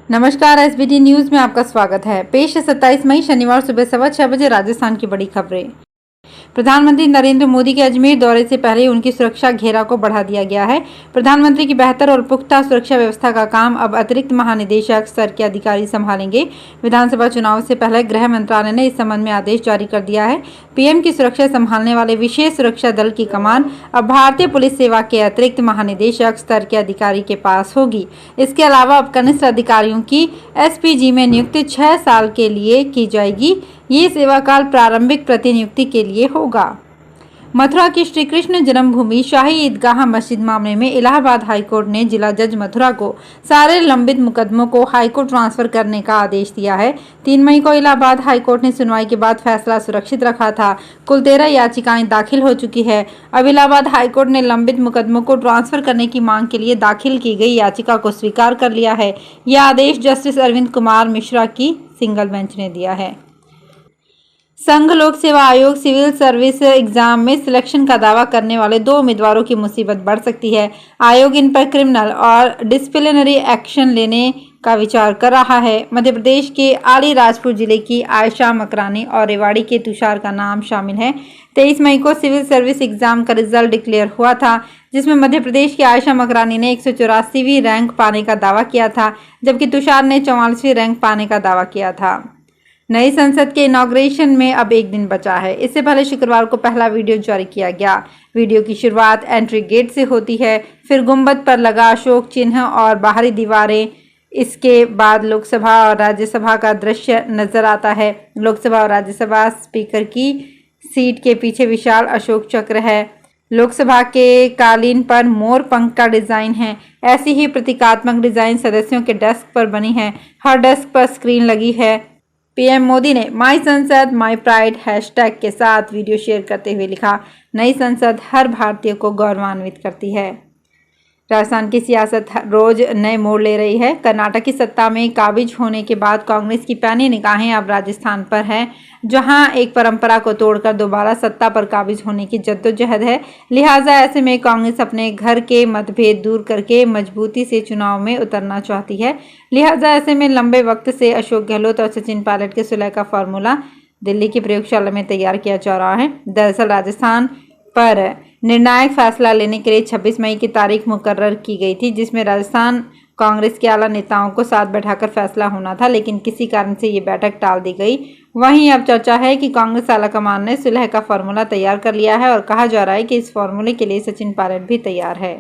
नमस्कार, SBT news में आपका स्वागत है। पेश है 27 मई शनिवार सुबह 6:15 बजे राजस्थान की बड़ी खबरें। प्रधानमंत्री नरेंद्र मोदी के अजमेर दौरे से पहले उनकी सुरक्षा घेरा को बढ़ा दिया गया है। प्रधानमंत्री की बेहतर और पुख्ता सुरक्षा व्यवस्था का काम अब अतिरिक्त महानिदेशक स्तर के अधिकारी संभालेंगे। विधानसभा चुनाव से पहले गृह मंत्रालय ने इस संबंध में आदेश जारी कर दिया है। पीएम की सुरक्षा संभालने वाले विशेष सुरक्षा दल की कमान अब भारतीय पुलिस सेवा के अतिरिक्त महानिदेशक स्तर के अधिकारी के पास होगी। इसके अलावा अब कनिष्ठ अधिकारियों की एसपीजी में नियुक्ति 6 साल के लिए की जाएगी। ये सेवा काल प्रारंभिक प्रतिनियुक्ति के लिए होगा। मथुरा की श्री कृष्ण जन्मभूमि शाही ईदगाह मस्जिद मामले में इलाहाबाद हाईकोर्ट ने जिला जज मथुरा को सारे लंबित मुकदमों को हाईकोर्ट ट्रांसफर करने का आदेश दिया है। 3 मई को इलाहाबाद हाईकोर्ट ने सुनवाई के बाद फैसला सुरक्षित रखा था। कुल 13 याचिकाएं दाखिल हो चुकी है। अब इलाहाबाद हाईकोर्ट ने लंबित मुकदमों को ट्रांसफर करने की मांग के लिए दाखिल की गई याचिका को स्वीकार कर लिया है। यह आदेश जस्टिस अरविंद कुमार मिश्रा की सिंगल बेंच ने दिया है। संघ लोक सेवा आयोग सिविल सर्विस एग्जाम में सिलेक्शन का दावा करने वाले 2 उम्मीदवारों की मुसीबत बढ़ सकती है। आयोग इन पर क्रिमिनल और डिसिप्लिनरी एक्शन लेने का विचार कर रहा है। मध्य प्रदेश के अलीराजपुर जिले की आयशा मकरानी और रेवाड़ी के तुषार का नाम शामिल है। 23 मई को सिविल सर्विस एग्जाम का रिजल्ट डिक्लेयर हुआ था, जिसमें मध्य प्रदेश की आयशा मकरानी ने 184वीं रैंक पाने का दावा किया था, जबकि तुषार ने 44वीं रैंक पाने का दावा किया था। नई संसद के इनॉग्रेशन में अब 1 दिन बचा है। इससे पहले शुक्रवार को पहला वीडियो जारी किया गया। वीडियो की शुरुआत एंट्री गेट से होती है, फिर गुंबद पर लगा अशोक चिन्ह और बाहरी दीवारें। इसके बाद लोकसभा और राज्यसभा का दृश्य नजर आता है। लोकसभा और राज्यसभा स्पीकर की सीट के पीछे विशाल अशोक चक्र है। लोकसभा के कालीन पर मोर पंख का डिजाइन है। ऐसी ही प्रतीकात्मक डिजाइन सदस्यों के डेस्क पर बनी है। हर डेस्क पर स्क्रीन लगी है। पीएम मोदी ने माई संसद माई प्राइड हैशटैग के साथ वीडियो शेयर करते हुए लिखा, नई संसद हर भारतीय को गौरवान्वित करती है। राजस्थान की सियासत रोज नए मोड़ ले रही है। कर्नाटक की सत्ता में काबिज होने के बाद कांग्रेस की पैनी निगाहें अब राजस्थान पर है, जहां एक परंपरा को तोड़कर दोबारा सत्ता पर काबिज होने की जद्दोजहद है। लिहाजा ऐसे में कांग्रेस अपने घर के मतभेद दूर करके मजबूती से चुनाव में उतरना चाहती है। लिहाजा ऐसे में लंबे वक्त से अशोक गहलोत और सचिन पायलट के सुलह का फॉर्मूला दिल्ली की प्रयोगशाला में तैयार किया जा रहा है। दरअसल राजस्थान पर निर्णायक फैसला लेने के लिए 26 मई की तारीख मुकर्रर की गई थी, जिसमें राजस्थान कांग्रेस के आला नेताओं को साथ बैठाकर फैसला होना था, लेकिन किसी कारण से ये बैठक टाल दी गई। वहीं अब चर्चा है कि कांग्रेस आलाकमान ने सुलह का फॉर्मूला तैयार कर लिया है और कहा जा रहा है कि इस फॉर्मूले के लिए सचिन पायलट भी तैयार है।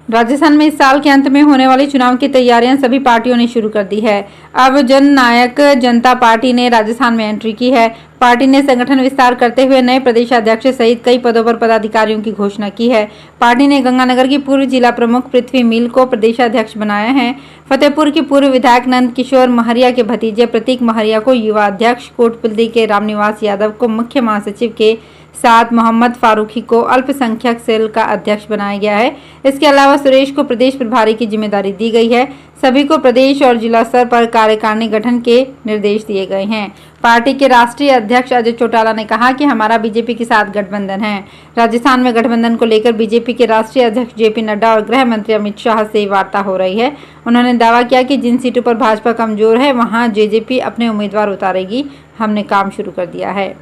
राजस्थान में इस साल के अंत में होने वाले चुनाव की तैयारियां सभी पार्टियों ने शुरू कर दी है। अब जननायक जनता पार्टी ने राजस्थान में एंट्री की है। पार्टी ने संगठन विस्तार करते हुए नए प्रदेशाध्यक्ष सहित कई पदों पर पदाधिकारियों की घोषणा की है। पार्टी ने गंगानगर की पूर्व जिला प्रमुख पृथ्वी मील को प्रदेशाध्यक्ष बनाया है। फतेहपुर के पूर्व विधायक नंद किशोर महरिया के भतीजे प्रतीक महरिया को युवा अध्यक्ष, कोटपुल्दी के रामनिवास यादव को मुख्य महासचिव के साथ मोहम्मद फारूकी को अल्पसंख्यक सेल का अध्यक्ष बनाया गया है। इसके अलावा सुरेश को प्रदेश प्रभारी की जिम्मेदारी दी गई है। सभी को प्रदेश और जिला स्तर पर कार्यकारिणी गठन के निर्देश दिए गए हैं। पार्टी के राष्ट्रीय अध्यक्ष अजय चौटाला ने कहा कि हमारा बीजेपी के साथ गठबंधन है। राजस्थान में गठबंधन को लेकर बीजेपी के राष्ट्रीय अध्यक्ष जेपी नड्डा और गृह मंत्री अमित शाह से वार्ता हो रही है। उन्होंने दावा किया कि जिन सीटों पर भाजपा कमजोर है, वहां जेजेपी अपने उम्मीदवार उतारेगी। हमने काम शुरू कर दिया है।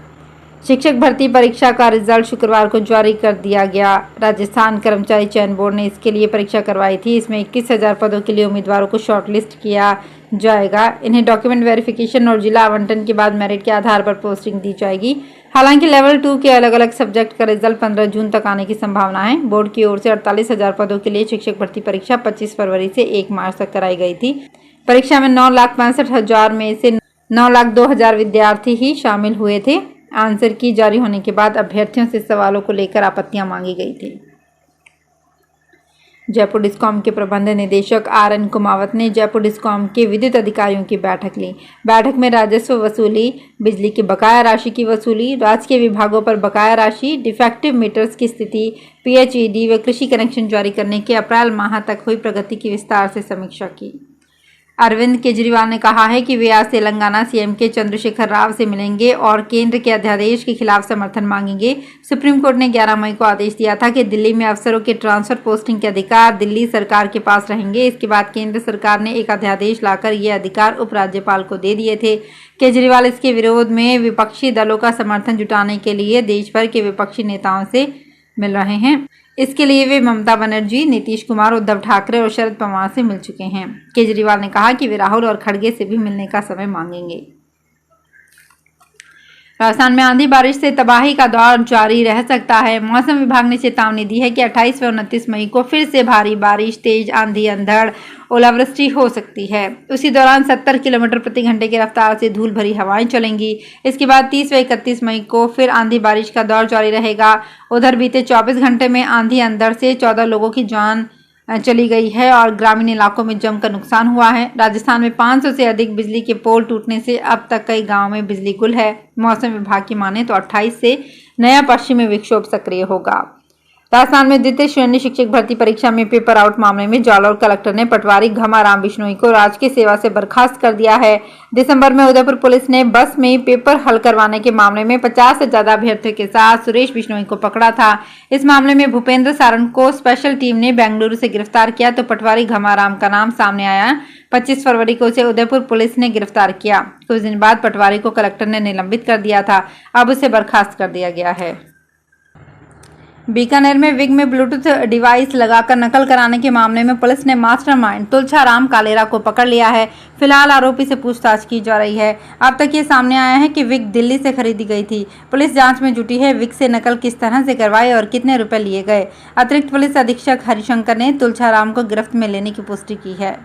शिक्षक भर्ती परीक्षा का रिजल्ट शुक्रवार को जारी कर दिया गया। राजस्थान कर्मचारी चयन बोर्ड ने इसके लिए परीक्षा करवाई थी। इसमें 21,000 पदों के लिए उम्मीदवारों को शॉर्टलिस्ट किया जाएगा। इन्हें डॉक्यूमेंट वेरिफिकेशन और जिला आवंटन के बाद मेरिट के आधार पर पोस्टिंग दी जाएगी। हालांकि लेवल 2 के अलग अलग सब्जेक्ट का रिजल्ट 15 जून तक आने की संभावना है। बोर्ड की ओर से 48,000 पदों के लिए शिक्षक भर्ती परीक्षा 25 फरवरी से 1 मार्च तक कराई गई थी। परीक्षा में 9,65,000 में से 9,02,000 विद्यार्थी ही शामिल हुए थे। आंसर की जारी होने के बाद अभ्यर्थियों से सवालों को लेकर आपत्तियां मांगी गई थी। जयपुर डिस्कॉम के प्रबंध निदेशक आर.एन. कुमावत ने जयपुर डिस्कॉम के विद्युत अधिकारियों की बैठक ली। बैठक में राजस्व वसूली, बिजली की बकाया राशि की वसूली, राजकीय विभागों पर बकाया राशि, डिफेक्टिव मीटर्स की स्थिति, पीएचईडी व कृषि कनेक्शन जारी करने के अप्रैल माह तक हुई प्रगति की विस्तार से समीक्षा की। अरविंद केजरीवाल ने कहा है कि वे आज तेलंगाना सीएम के चंद्रशेखर राव से मिलेंगे और केंद्र के अध्यादेश के खिलाफ समर्थन मांगेंगे। सुप्रीम कोर्ट ने 11 मई को आदेश दिया था कि दिल्ली में अफसरों के ट्रांसफर पोस्टिंग के अधिकार दिल्ली सरकार के पास रहेंगे। इसके बाद केंद्र सरकार ने एक अध्यादेश लाकर ये अधिकार उपराज्यपाल को दे दिए थे। केजरीवाल इसके विरोध में विपक्षी दलों का समर्थन जुटाने के लिए देश भर के विपक्षी नेताओं से मिल रहे हैं। इसके लिए वे ममता बनर्जी, नीतीश कुमार, उद्धव ठाकरे और शरद पवार से मिल चुके हैं। केजरीवाल ने कहा कि वे राहुल और खड़गे से भी मिलने का समय मांगेंगे। राजस्थान में आंधी बारिश से तबाही का दौर जारी रह सकता है। मौसम विभाग ने चेतावनी दी है कि 28 व 29 मई को फिर से भारी बारिश, तेज आंधी, अंधड़, ओलावृष्टि हो सकती है। उसी दौरान 70 किलोमीटर प्रति घंटे की रफ्तार से धूल भरी हवाएं चलेंगी। इसके बाद 30 व 31 मई को फिर आंधी बारिश का दौर जारी रहेगा। उधर बीते 24 घंटे में आंधी अंधड़ से 14 लोगों की जान चली गई है और ग्रामीण इलाकों में जमकर नुकसान हुआ है। राजस्थान में 500 से अधिक बिजली के पोल टूटने से अब तक कई गांवों में बिजली गुल है। मौसम विभाग की माने तो 28 से नया पश्चिमी विक्षोभ सक्रिय होगा। राजस्थान में द्वितीय श्रेणी शिक्षक भर्ती परीक्षा में पेपर आउट मामले में जालौर कलेक्टर ने पटवारी घमाराम बिश्नोई को राजकीय सेवा से बर्खास्त कर दिया है। दिसंबर में उदयपुर पुलिस ने बस में पेपर हल करवाने के मामले में 50 से ज्यादा अभ्यर्थियों के साथ सुरेश बिश्नोई को पकड़ा था। इस मामले में भूपेंद्र सारण को स्पेशल टीम ने बेंगलुरु से गिरफ्तार किया तो पटवारी घमाराम का नाम सामने आया। 25 फरवरी को उसे उदयपुर पुलिस ने गिरफ्तार किया। कुछ दिन बाद पटवारी को कलेक्टर ने निलंबित कर दिया था। अब उसे बर्खास्त कर दिया गया है। बीकानेर में विग में ब्लूटूथ डिवाइस लगाकर नकल कराने के मामले में पुलिस ने मास्टरमाइंड तुलछाराम कालेरा को पकड़ लिया है। फिलहाल आरोपी से पूछताछ की जा रही है। अब तक ये सामने आया है कि विग दिल्ली से खरीदी गई थी। पुलिस जांच में जुटी है। विग से नकल किस तरह से करवाई और कितने रुपए लिए गए। अतिरिक्त पुलिस अधीक्षक हरिशंकर ने तुलछाराम को गिरफ्त में लेने की पुष्टि की है।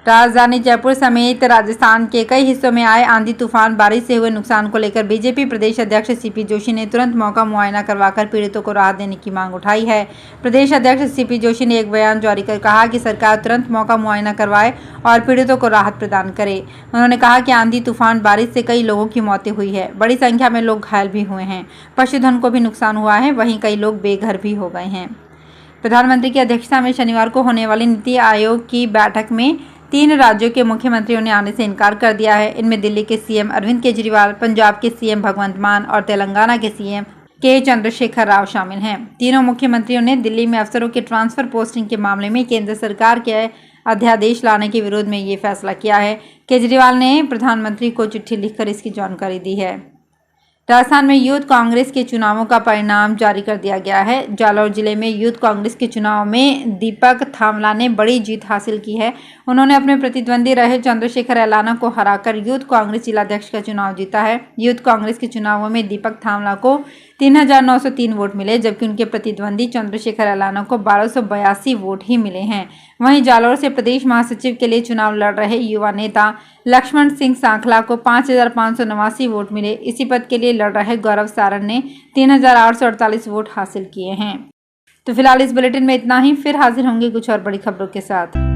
राजधानी जयपुर समेत राजस्थान के कई हिस्सों में आए आंधी तूफान बारिश से हुए नुकसान को लेकर बीजेपी प्रदेश अध्यक्ष सीपी जोशी ने तुरंत मौका मुआयना करवाकर पीड़ितों को राहत देने की मांग उठाई है। प्रदेश अध्यक्ष सीपी जोशी ने एक बयान जारी कर कहा कि सरकार तुरंत मौका मुआयना करवाए और पीड़ितों को राहत प्रदान करे। उन्होंने कहा कि आंधी तूफान बारिश से कई लोगों की मौतें हुई है। बड़ी संख्या में लोग घायल भी हुए हैं। पशुधन को भी नुकसान हुआ है। वहीं कई लोग बेघर भी हो गए हैं। प्रधानमंत्री की अध्यक्षता में शनिवार को होने वाली नीति आयोग की बैठक में 3 राज्यों के मुख्यमंत्रियों ने आने से इनकार कर दिया है। इनमें दिल्ली के सीएम अरविंद केजरीवाल, पंजाब के सीएम भगवंत मान और तेलंगाना के सीएम के चंद्रशेखर राव शामिल हैं। तीनों मुख्यमंत्रियों ने दिल्ली में अफसरों के ट्रांसफर पोस्टिंग के मामले में केंद्र सरकार के अध्यादेश लाने के विरोध में ये फैसला किया है। केजरीवाल ने प्रधानमंत्री को चिट्ठी लिखकर इसकी जानकारी दी है। राजस्थान में यूथ कांग्रेस के चुनावों का परिणाम जारी कर दिया गया है। जालौर जिले में यूथ कांग्रेस के चुनाव में दीपक थामला ने बड़ी जीत हासिल की है। उन्होंने अपने प्रतिद्वंदी रहे चंद्रशेखर एलाना को हराकर यूथ कांग्रेस जिलाध्यक्ष का चुनाव जीता है। यूथ कांग्रेस के चुनावों में दीपक थामला को 3,903 वोट मिले, जबकि उनके प्रतिद्वंदी चंद्रशेखर एलाना को 1,282 वोट ही मिले हैं। वहीं जालौर से प्रदेश महासचिव के लिए चुनाव लड़ रहे युवा नेता लक्ष्मण सिंह सांखला को 5,589 वोट मिले। इसी पद के लिए लड़ रहे गौरव सारण ने 3,848 वोट हासिल किए हैं। तो फिलहाल इस बुलेटिन में इतना ही। फिर हाजिर होंगे कुछ और बड़ी खबरों के साथ।